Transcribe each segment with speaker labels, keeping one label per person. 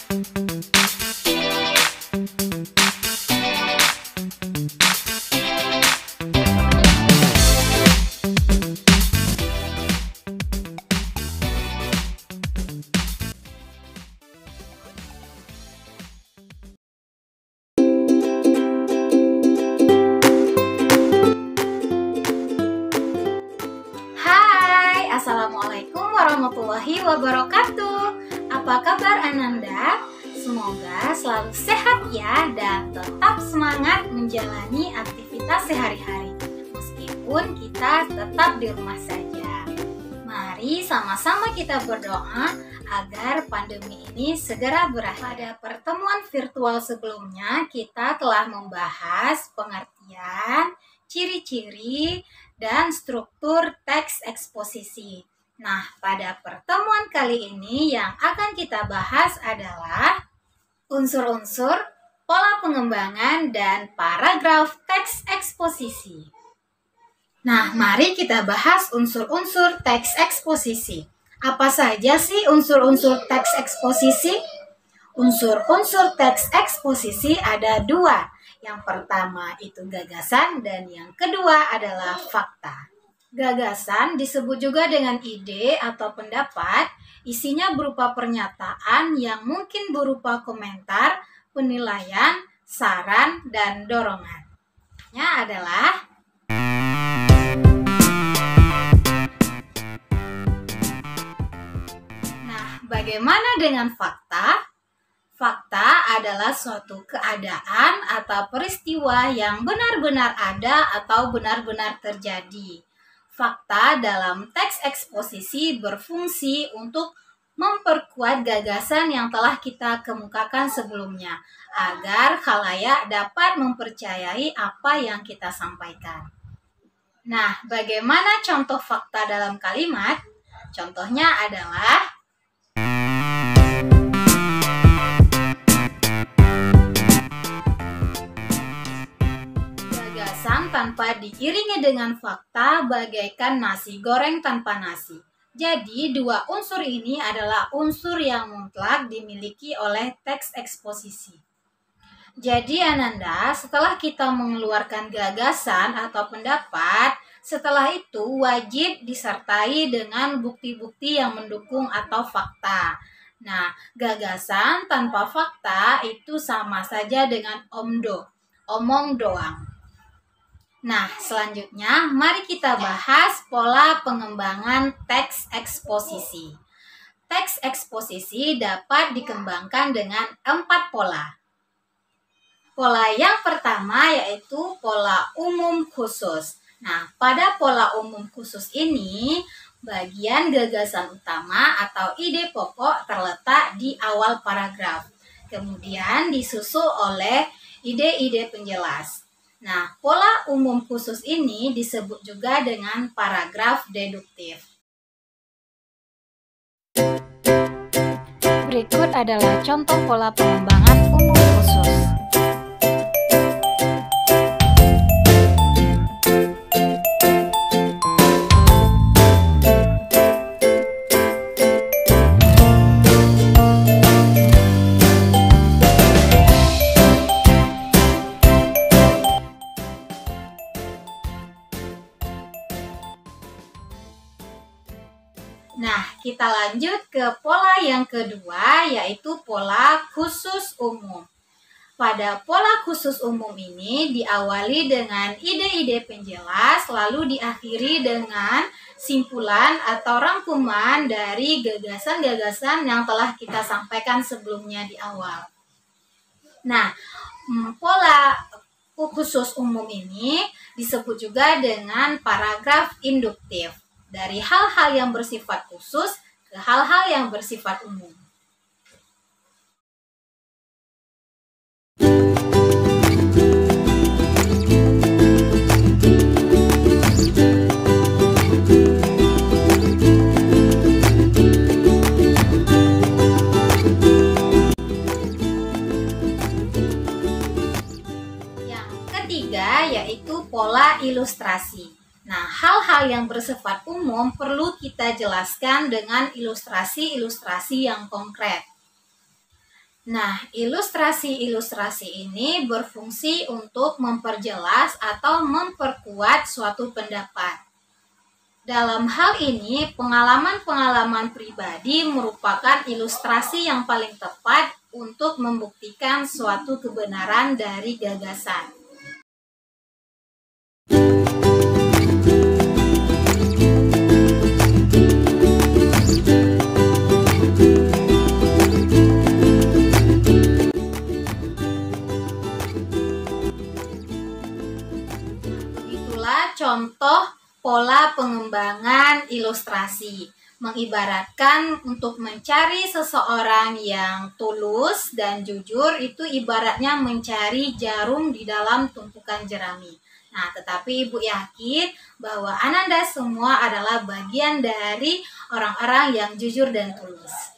Speaker 1: Assalamualaikum warahmatullahi wabarakatuh. Apa kabar Ananda? Semoga selalu sehat ya dan tetap semangat menjalani aktivitas sehari-hari meskipun kita tetap di rumah saja. Mari sama-sama kita berdoa agar pandemi ini segera berakhir. Pada pertemuan virtual sebelumnya kita telah membahas pengertian, ciri-ciri, dan struktur teks eksposisi. Nah, pada pertemuan kali ini yang akan kita bahas adalah unsur-unsur, pola pengembangan, dan paragraf teks eksposisi. Nah, mari kita bahas unsur-unsur teks eksposisi. Apa saja sih unsur-unsur teks eksposisi? Unsur-unsur teks eksposisi ada dua. Yang pertama itu gagasan dan yang kedua adalah fakta. Gagasan disebut juga dengan ide atau pendapat, isinya berupa pernyataan yang mungkin berupa komentar, penilaian, saran, dan dorongan. Adalah bagaimana dengan fakta? Fakta adalah suatu keadaan atau peristiwa yang benar-benar ada atau benar-benar terjadi. Fakta dalam teks eksposisi berfungsi untuk memperkuat gagasan yang telah kita kemukakan sebelumnya, agar khalayak dapat mempercayai apa yang kita sampaikan. Nah, bagaimana contoh fakta dalam kalimat? Contohnya adalah tanpa diiringi dengan fakta bagaikan nasi goreng tanpa nasi. Jadi, dua unsur ini adalah unsur yang mutlak dimiliki oleh teks eksposisi. Jadi, Ananda, setelah kita mengeluarkan gagasan atau pendapat, setelah itu wajib disertai dengan bukti-bukti yang mendukung atau fakta. Nah, gagasan tanpa fakta itu sama saja dengan omong doang. Nah, selanjutnya mari kita bahas pola pengembangan teks eksposisi. Teks eksposisi dapat dikembangkan dengan 4 pola. Pola yang pertama yaitu pola umum khusus. Nah, pada pola umum khusus ini, bagian gagasan utama atau ide pokok terletak di awal paragraf. Kemudian disusul oleh ide-ide penjelas. Nah, pola umum khusus ini disebut juga dengan paragraf deduktif. Berikut adalah contoh pola pengembangan umum khusus. Nah, kita lanjut ke pola yang kedua, yaitu pola khusus umum. Pada pola khusus umum ini diawali dengan ide-ide penjelas, lalu diakhiri dengan simpulan atau rangkuman dari gagasan-gagasan yang telah kita sampaikan sebelumnya di awal. Nah, pola khusus umum ini disebut juga dengan paragraf induktif. Dari hal-hal yang bersifat khusus ke hal-hal yang bersifat umum. Yang ketiga yaitu pola ilustrasi. Nah, hal-hal yang bersifat umum perlu kita jelaskan dengan ilustrasi-ilustrasi yang konkret. Nah, ilustrasi-ilustrasi ini berfungsi untuk memperjelas atau memperkuat suatu pendapat. Dalam hal ini, pengalaman-pengalaman pribadi merupakan ilustrasi yang paling tepat untuk membuktikan suatu kebenaran dari gagasan. Itulah contoh pola pengembangan ilustrasi. Mengibaratkan untuk mencari seseorang yang tulus dan jujur itu ibaratnya mencari jarum di dalam tumpukan jerami. Nah, tetapi Ibu yakin bahwa Ananda semua adalah bagian dari orang-orang yang jujur dan tulus.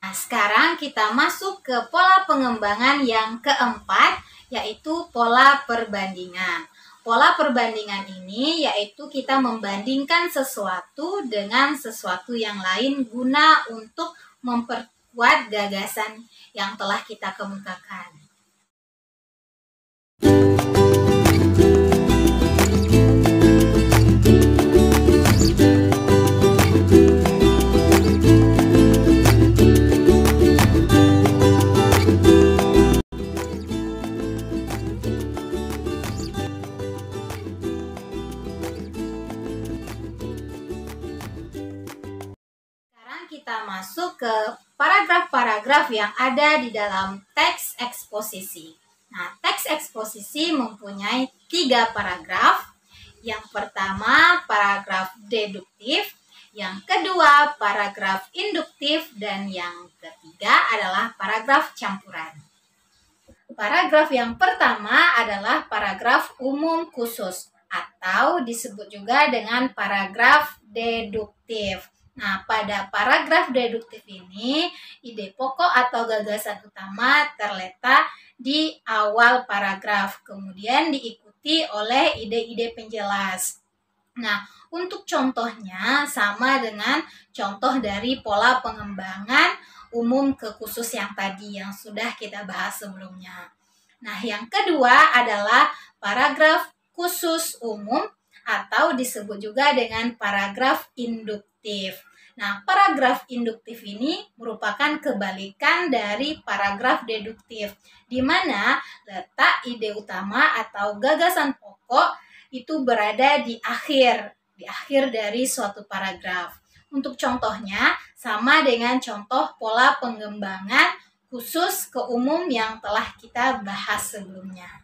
Speaker 1: Nah, sekarang kita masuk ke pola pengembangan yang keempat, yaitu pola perbandingan. Pola perbandingan ini yaitu kita membandingkan sesuatu dengan sesuatu yang lain guna untuk memperkuat gagasan yang telah kita kemukakan. Kita masuk ke paragraf-paragraf yang ada di dalam teks eksposisi. Nah, teks eksposisi mempunyai 3 paragraf. Yang pertama, paragraf deduktif. Yang kedua, paragraf induktif. Dan yang ketiga adalah paragraf campuran. Paragraf yang pertama adalah paragraf umum khusus atau disebut juga dengan paragraf deduktif. Nah, pada paragraf deduktif ini, ide pokok atau gagasan utama terletak di awal paragraf, kemudian diikuti oleh ide-ide penjelas. Nah, untuk contohnya sama dengan contoh dari pola pengembangan umum ke khusus yang tadi yang sudah kita bahas sebelumnya. Nah, yang kedua adalah paragraf khusus umum atau disebut juga dengan paragraf induktif. Nah, paragraf induktif ini merupakan kebalikan dari paragraf deduktif, di mana letak ide utama atau gagasan pokok itu berada di akhir dari suatu paragraf. Untuk contohnya, sama dengan contoh pola pengembangan khusus ke umum yang telah kita bahas sebelumnya.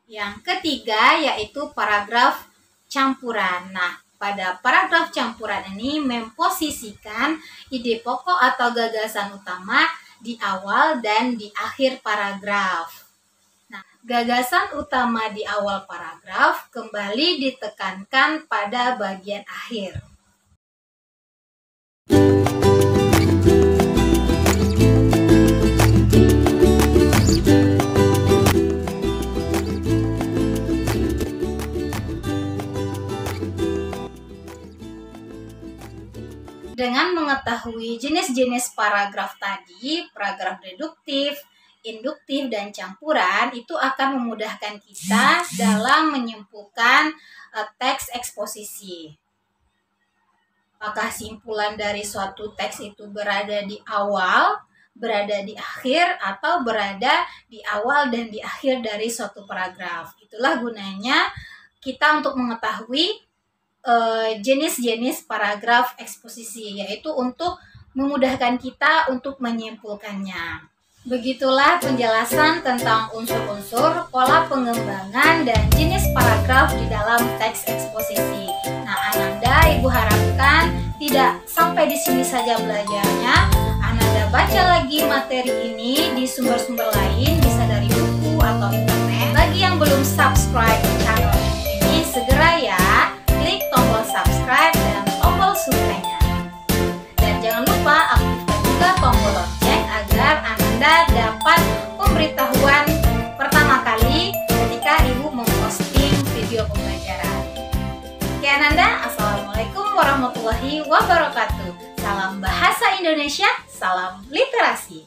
Speaker 1: Yang ketiga yaitu paragraf campuran. Nah, pada paragraf campuran ini memposisikan ide pokok atau gagasan utama di awal dan di akhir paragraf. Nah, gagasan utama di awal paragraf kembali ditekankan pada bagian akhir. Dengan mengetahui jenis-jenis paragraf tadi, paragraf deduktif, induktif, dan campuran, itu akan memudahkan kita dalam menyimpulkan teks eksposisi. Apakah simpulan dari suatu teks itu berada di awal, berada di akhir, atau berada di awal dan di akhir dari suatu paragraf. Itulah gunanya kita untuk mengetahui jenis-jenis paragraf eksposisi, yaitu untuk memudahkan kita untuk menyimpulkannya. Begitulah penjelasan tentang unsur-unsur, pola pengembangan, dan jenis paragraf di dalam teks eksposisi. Nah, Ananda, Ibu harapkan tidak sampai di sini saja belajarnya. Ananda baca lagi materi ini di sumber-sumber lain, bisa dari buku atau internet. Bagi yang belum subscribe channel ini, segera ya, klik tombol subscribe dan tombol subranya. Dan jangan lupa aktifkan juga tombol lonceng agar Ananda dapat pemberitahuan pertama kali ketika Ibu memposting video pembelajaran. Oke Ananda, Assalamualaikum warahmatullahi wabarakatuh. Salam bahasa Indonesia, salam literasi.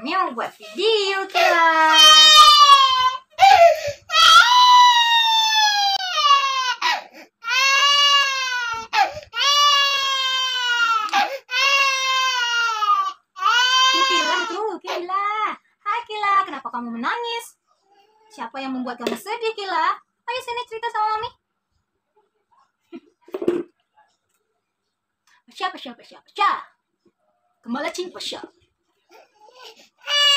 Speaker 1: Mami mau buat video Kila. Kila. Hai Kila, kenapa kamu menangis? Siapa yang membuat kamu sedih Kila? Ayo sini cerita sama Mami. Pasha. Kembali cing Pasha.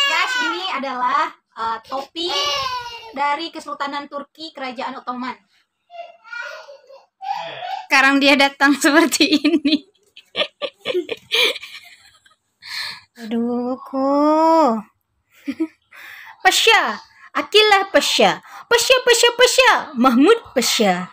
Speaker 1: Guys, ini adalah topi dari Kesultanan Turki Kerajaan Ottoman. Sekarang dia datang seperti ini. Aduh, kok. Pasha, Akilah Pasha. Mahmud Pasha.